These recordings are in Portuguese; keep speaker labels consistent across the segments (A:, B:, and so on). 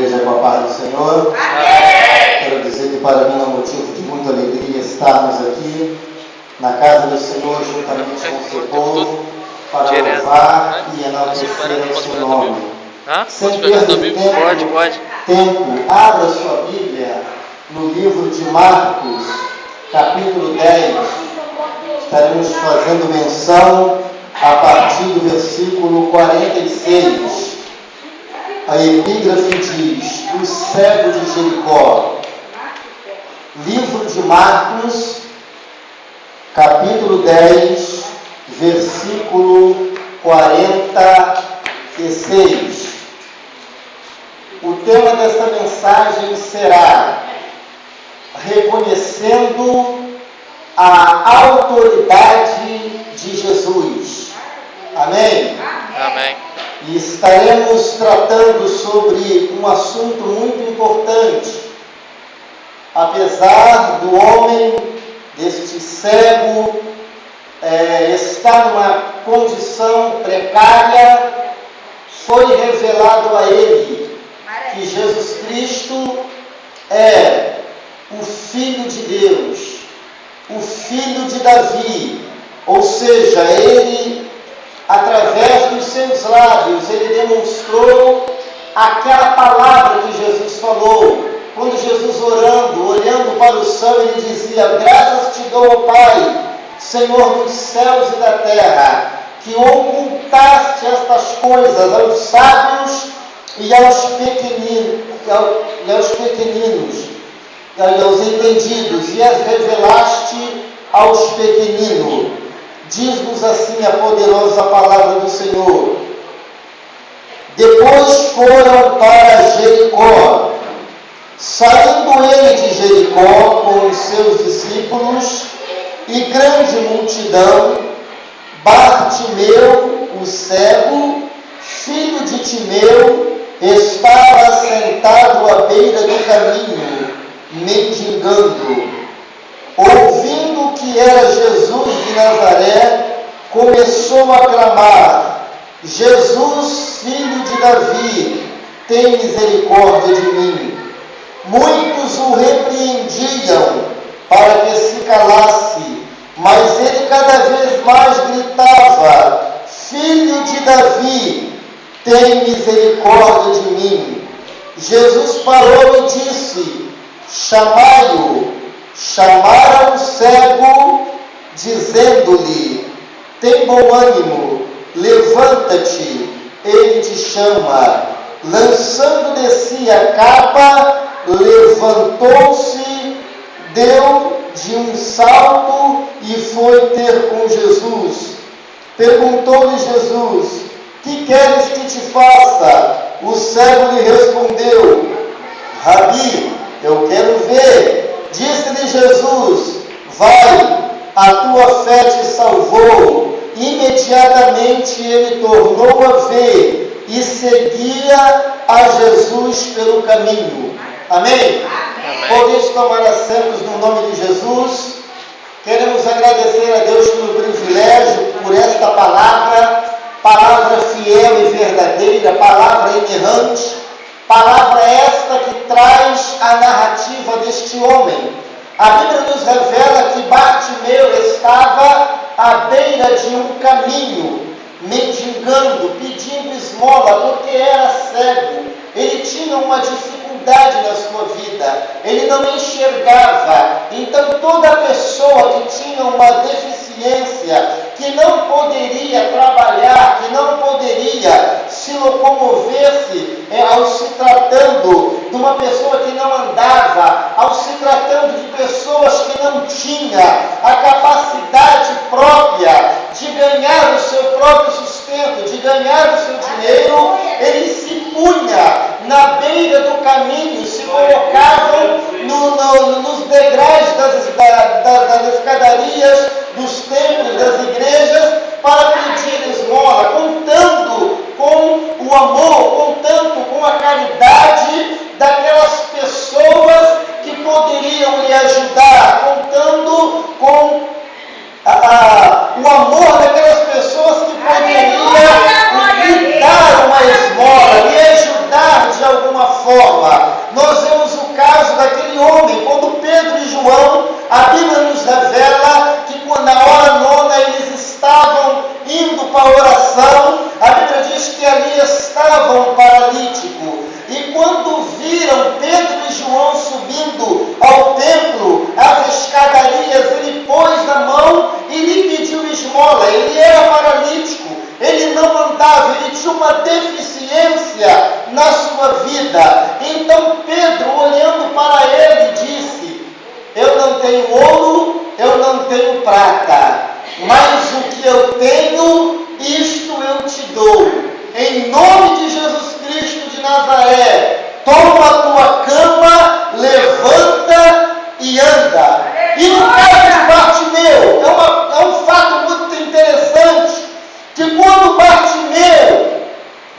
A: Esteja com a paz do Senhor. Amém. Quero dizer que para mim é um motivo de muita alegria estarmos aqui na casa do Senhor juntamente com o seu povo para louvar e enaltecer o seu nome. Sem perder tempo, abra sua Bíblia no livro de Marcos, capítulo 10. Estaremos fazendo menção a partir do versículo 46. A epígrafe diz: o cego de Jericó. Livro de Marcos, capítulo 10, versículo 46. O tema desta mensagem será reconhecendo a autoridade de Jesus. Amém?
B: Amém.
A: E estaremos tratando sobre um assunto muito importante. Apesar do homem, deste cego, estar numa condição precária, foi revelado a ele que Jesus Cristo é o Filho de Deus, o Filho de Davi, ou seja, ele, através dos seus lábios, ele demonstrou aquela palavra que Jesus falou. Quando Jesus orando, olhando para o céu, ele dizia: graças te dou, ó Pai, Senhor dos céus e da terra, que ocultaste estas coisas aos sábios e aos pequeninos, e aos entendidos, e as revelaste aos pequeninos. Diz-nos assim a poderosa palavra do Senhor. Depois foram para Jericó. Saindo ele de Jericó com os seus discípulos e grande multidão, Bartimeu, o cego, filho de Timeu, estava sentado à beira do caminho, mendigando. Ouvindo que era Jesus de Nazaré, começou a clamar: Jesus, filho de Davi, tem misericórdia de mim. Muitos o repreendiam para que se calasse, mas ele cada vez mais gritava: Filho de Davi, tem misericórdia de mim. Jesus parou e disse: chamai-o. Chamaram o cego, dizendo-lhe: tem bom ânimo, levanta-te, ele te chama. Lançando de si a capa, levantou-se, deu de um salto e foi ter com Jesus. Perguntou-lhe Jesus: que queres que te faça? O cego lhe respondeu: Rabi, eu quero ver. Disse-lhe Jesus: vai, a tua fé te salvou. Imediatamente ele tornou a ver e seguia a Jesus pelo caminho. Amém? Podemos tomar assentos no nome de Jesus. Queremos agradecer a Deus pelo privilégio, por esta palavra fiel e verdadeira, palavra inerrante, palavra esta que traz a narrativa deste homem. A Bíblia nos revela que Bartimeu estava à beira de um caminho, mendigando, pedindo esmola, porque era cego. Ele tinha uma dificuldade na sua vida, ele não enxergava. Então toda pessoa que tinha uma deficiência, que não poderia trabalhar, que não poderia se locomover-se, ao se tratando de uma pessoa que não andava, ao se tratando de pessoas que não tinham a capacidade própria de ganhar o seu próprio sustento, de ganhar o seu dinheiro, ele se punha na beira do caminho, se colocavam nos degraus das escadarias, dos templos, das igrejas, para pedir esmola, contando com o amor, contando com a caridade daquelas pessoas que poderiam lhe ajudar, contando com o amor daquelas pessoas que poderiam lhe dar uma esmola, lhe ajudar de alguma forma. os que ali estavam, um paralítico. E quando viram Pedro e João subindo ao templo, as escadarias, ele pôs a mão e lhe pediu esmola. Ele era paralítico, ele não andava, ele tinha uma deficiência na sua vida. Então Pedro, olhando para ele, disse: eu não tenho ouro, eu não tenho prata, mas o que eu tenho, isto eu te dou. Em nome de Jesus Cristo de Nazaré, toma a tua cama, levanta e anda. E no caso de Bartimeu, é um fato muito interessante, que quando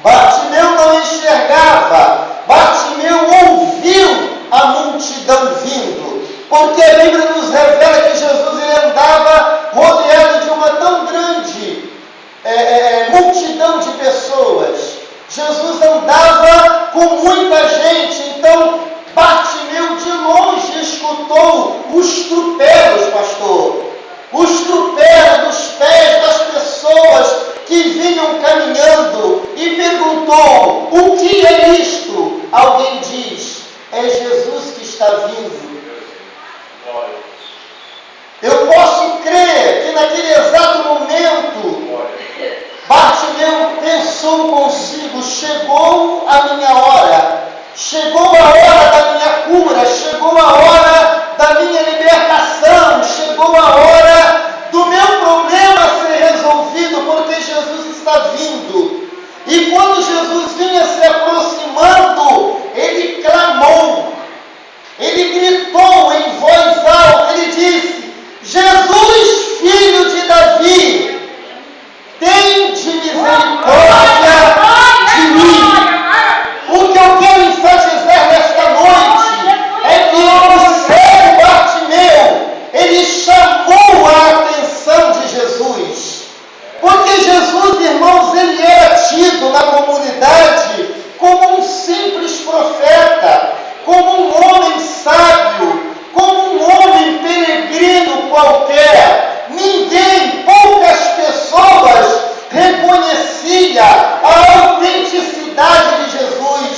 A: Bartimeu não enxergava, Bartimeu ouviu a multidão vindo, porque a Bíblia nos revela que Jesus ele andava rodeado de uma tão grande multidão de pessoas. Jesus andava com muita gente, então Bartimeu de longe escutou os tropelos, pastor, os tropelos dos pés das pessoas que vinham caminhando, e perguntou: o que é isto? Alguém diz: é Jesus que está vindo. Eu posso crer que naquele exato momento Bartimeu pensou consigo: chegou a minha hora, chegou a hora da minha cura, chegou a hora da minha libertação, chegou a hora do meu problema ser resolvido, porque Jesus está vindo. E quando Jesus vinha se aproximando, ele clamou, ele gritou em voz alta, ele disse: Jesus, filho de Davi, tende misericórdia de mim. O que eu quero enfatizar nesta noite é que o cego Bartimeu, ele chamou a atenção de Jesus. Porque Jesus, irmãos, ele era tido na comunidade como um simples profeta, como um homem sábio, como um homem peregrino qualquer. Poucas pessoas reconheciam a autenticidade de Jesus.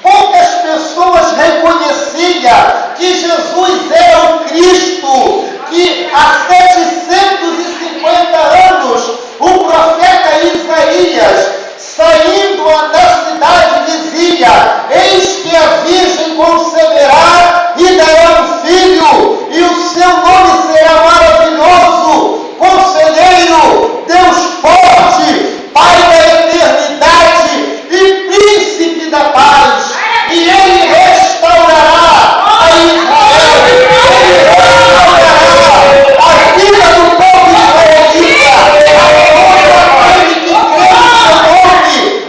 A: Poucas pessoas reconheciam que Jesus era o Cristo, que há 750 anos o profeta Isaías, saindo da cidade, dizia: eis que a virgem conceberá e dará um filho, e o seu nome será maravilhoso, Conselheiro, Deus forte, Pai da eternidade e Príncipe da paz. E ele restaurará a Israel, ele restaurará a vida do povo israelita,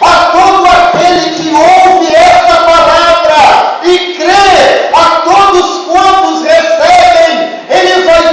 A: a todo aquele que ouve esta palavra e crê, a todos quantos recebem, ele vai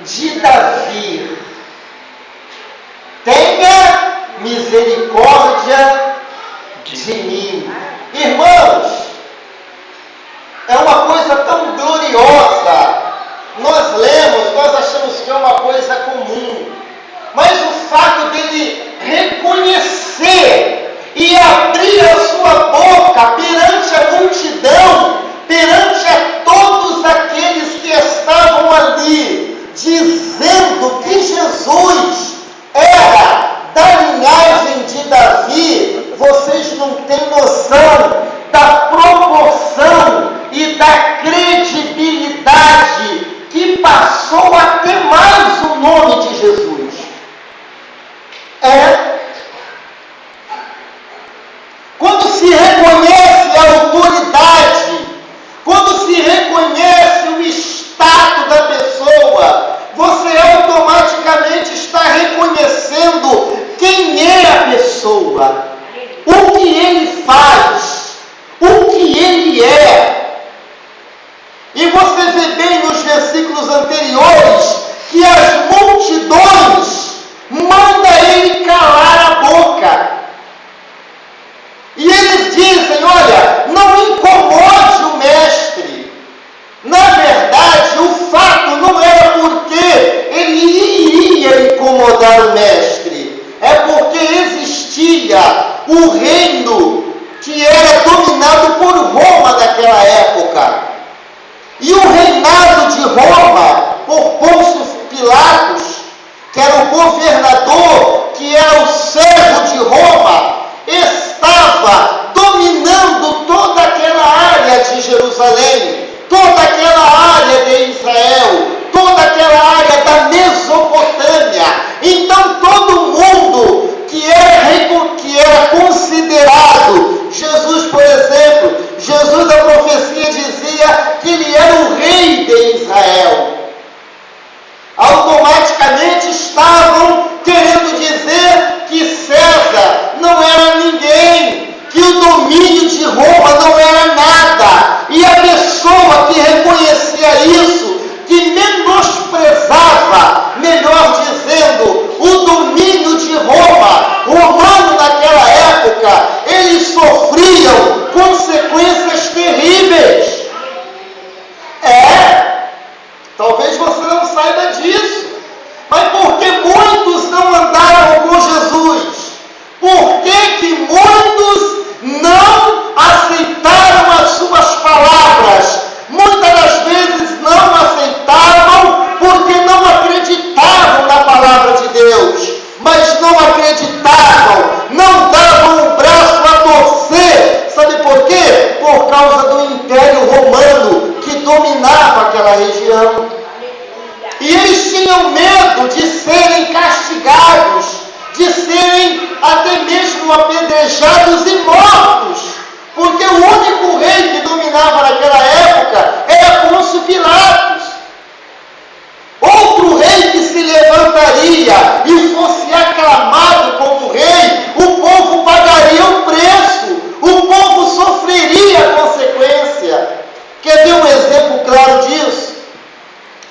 A: de Davi, tenha misericórdia de mim. Irmãos, é uma coisa tão gloriosa. Nós lemos, nós achamos que é uma coisa comum, mas o fato dele reconhecer e abrir a sua boca perante a multidão, perante a todos aqueles que estavam ali, dizendo que Jesus era da linhagem de Davi, vocês não têm noção da proporção e da credibilidade que passou a ter mais o nome de Jesus. Quando se reconhece a autoridade, quando se reconhece o status da pessoa, você automaticamente está reconhecendo quem é a pessoa, o que ele faz, o que ele é. E você vê bem nos versículos anteriores que as multidões mandam ele calar a boca. E eles dizem, olha, não incomode o mestre. Na verdade, o fato não era porque ele iria incomodar o mestre, é porque existia o reino que era dominado por Roma naquela época. E o reinado de Roma, por Pôncio Pilatos, que era o governador, que era o servo de Roma, estava dominando toda aquela área de Jerusalém, toda aquela área de Israel, toda aquela área da Mesopotâmia. Então todo mundo que era considerado, Jesus, por exemplo, Jesus da profecia dizia que ele era o rei de Israel. Automaticamente estavam querendo dizer que César não era ninguém, que o domínio de Roma não era nada. E a pessoa que reconhecia isso, que menosprezava, melhor dizendo, o domínio de Roma, romano naquela época, eles sofriam consequências terríveis. Talvez você não saiba disso, mas porque muitos não andaram com Jesus? Por que muitos não aceitaram as suas palavras? Muitas das vezes não aceitavam porque não acreditavam na palavra de Deus, mas não acreditavam, não davam o braço a torcer. Sabe por quê? Por causa do Império Romano que dominava aquela região. E eles tinham medo de serem castigados, de serem até mesmo apedrejados e mortos, porque o único rei que dominava naquela época era Pôncio Pilatos. Outro rei que se levantaria e fosse aclamado como rei, o povo pagaria o preço, o povo sofreria a consequência. Quer ver um exemplo claro disso?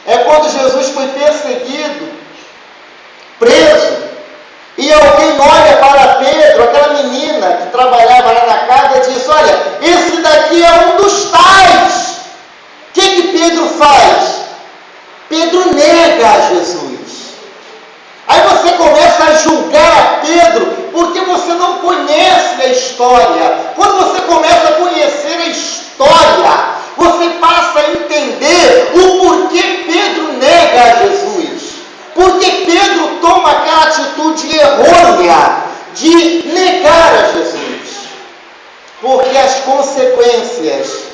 A: É quando Jesus foi perseguido, preso, e alguém olha para Pedro, aquela menina que trabalhava lá na casa, e diz, olha, esse daqui é um dos tais. O que Pedro faz? Pedro nega a Jesus. Aí você começa a julgar a Pedro, porque você não conhece a história. Quando você começa a conhecer a história, você passa a entender o porquê Pedro nega a Jesus. Porque Pedro toma aquela atitude errônea de negar a Jesus. Porque as consequências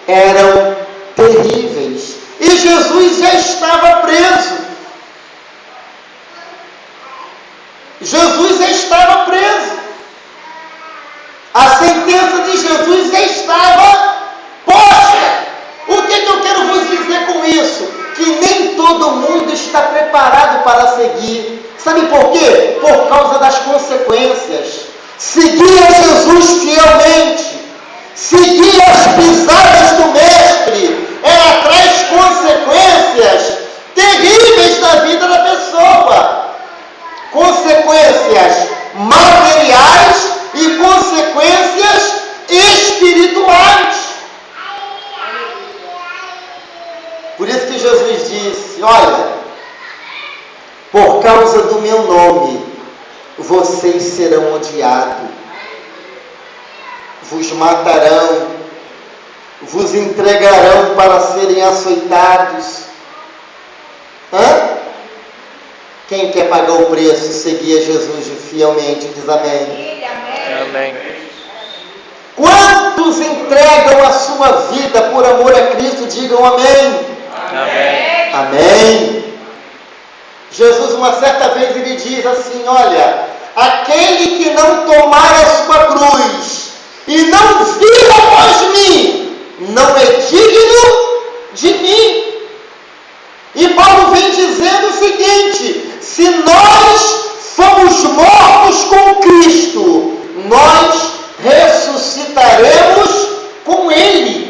A: eram terríveis. E Jesus já estava preso. Jesus já estava preso. A sentença de Jesus já estava posta. O que eu quero vos dizer com isso? Que nem todo mundo está preparado para seguir. Sabe por quê? Por causa das consequências. Seguir a Jesus fielmente, seguir as pisadas do Mestre, ela traz consequências terríveis. consequências materiais e consequências espirituais. Por isso que Jesus disse: olha, por causa do meu nome, vocês serão odiados, vos matarão, vos entregarão para serem açoitados. Quem quer pagar o preço, seguir a Jesus fielmente, diz amém.
B: Amém.
A: Quantos entregam a sua vida por amor a Cristo? Digam amém.
B: Amém.
A: Amém. Jesus, uma certa vez, ele diz assim: olha, aquele que não tomar a sua cruz e não vir após mim, não é digno de mim. E Paulo vem dizendo o seguinte: se nós fomos mortos com Cristo, nós ressuscitaremos com Ele.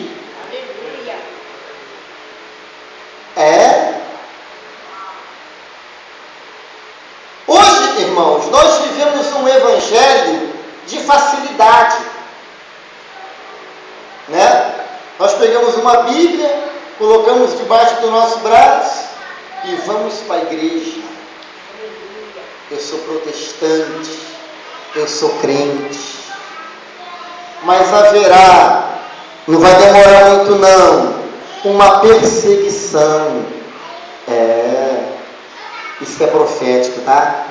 A: Hoje, irmãos, nós vivemos um evangelho de facilidade, né? Nós pegamos uma Bíblia, colocamos debaixo do nosso braço e vamos para a igreja. Eu sou protestante, eu sou crente. Mas haverá, não vai demorar muito não, uma perseguição. Isso que é profético, tá?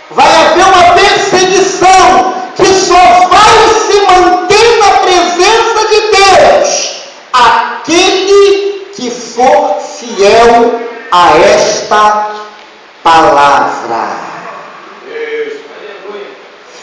A: Vai haver uma perseguição que só vai se manter na presença de Deus aquele que for fiel a esta palavra.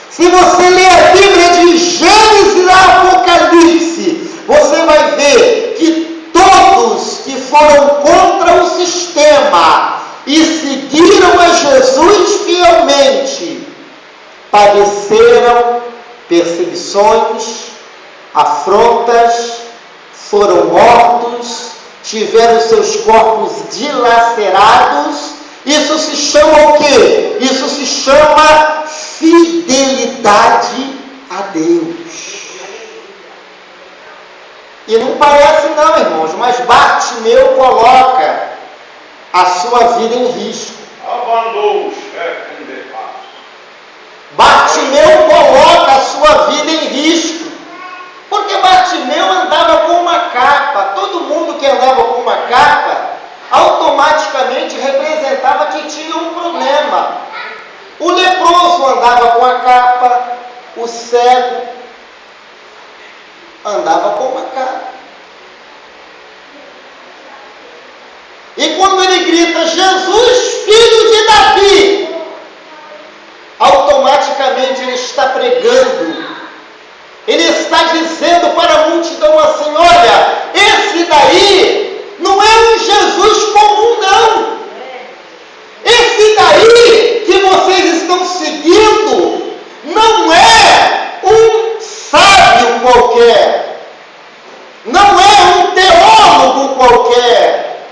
A: Se você ler a Bíblia de Gênesis a Apocalipse, você vai ver que todos que foram contra o sistema e seguiram a Jesus fielmente padeceram perseguições, afrontas, foram mortos, tiveram seus corpos dilacerados. Isso se chama o quê? Isso se chama fidelidade a Deus. E não parece não, irmãos, mas Bartimeu coloca a sua vida em risco. Bartimeu coloca a sua vida em risco. Porque Bartimeu andava com uma capa. Todo mundo que andava com uma capa automaticamente representava que tinha um problema. O leproso andava com a capa, o cego andava com uma capa. E quando ele grita: Jesus, filho de Davi, automaticamente ele está pregando. Ele está dizendo para a multidão assim: olha, esse daí não é um Jesus comum, não. Esse daí que vocês estão seguindo não é um sábio qualquer, não é um teólogo qualquer,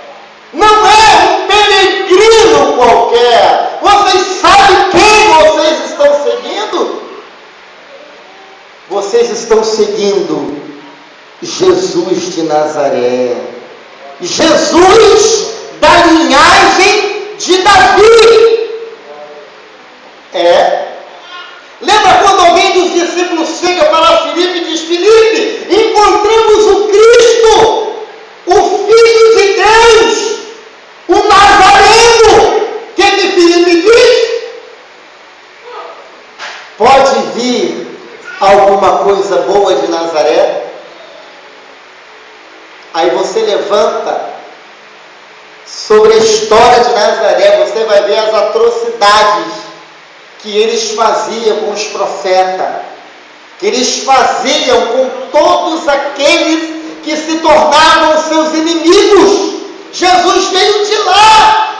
A: não é um peregrino qualquer. Vocês sabem quem vocês estão seguindo? Vocês estão seguindo Jesus de Nazaré, Jesus da linhagem de Davi. Lembra quando alguém dos discípulos chega para Filipe e diz: Filipe, encontramos o Cristo, o Filho de Deus, o Nazareno. O que Filipe diz? Pode vir alguma coisa boa de Nazaré? Aí você levanta sobre a história de Nazaré, você vai ver as atrocidades que eles faziam com os profetas, que eles faziam com todos aqueles que se tornavam seus inimigos. Jesus veio de lá.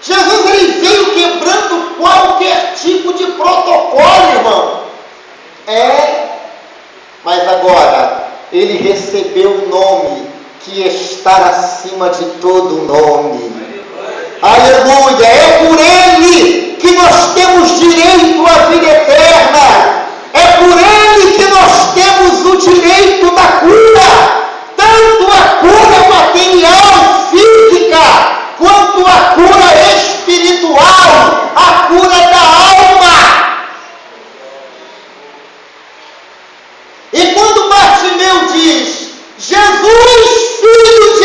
A: Jesus ele veio quebrando qualquer tipo de protocolo, irmão. Mas agora ele recebeu o nome que está acima de todo nome. Aleluia! É por ele que nós temos direito direito à vida eterna. É por ele que nós temos o direito da cura, tanto a cura material, física, quanto a cura espiritual, a cura da alma. E quando Bartimeu diz: Jesus, filho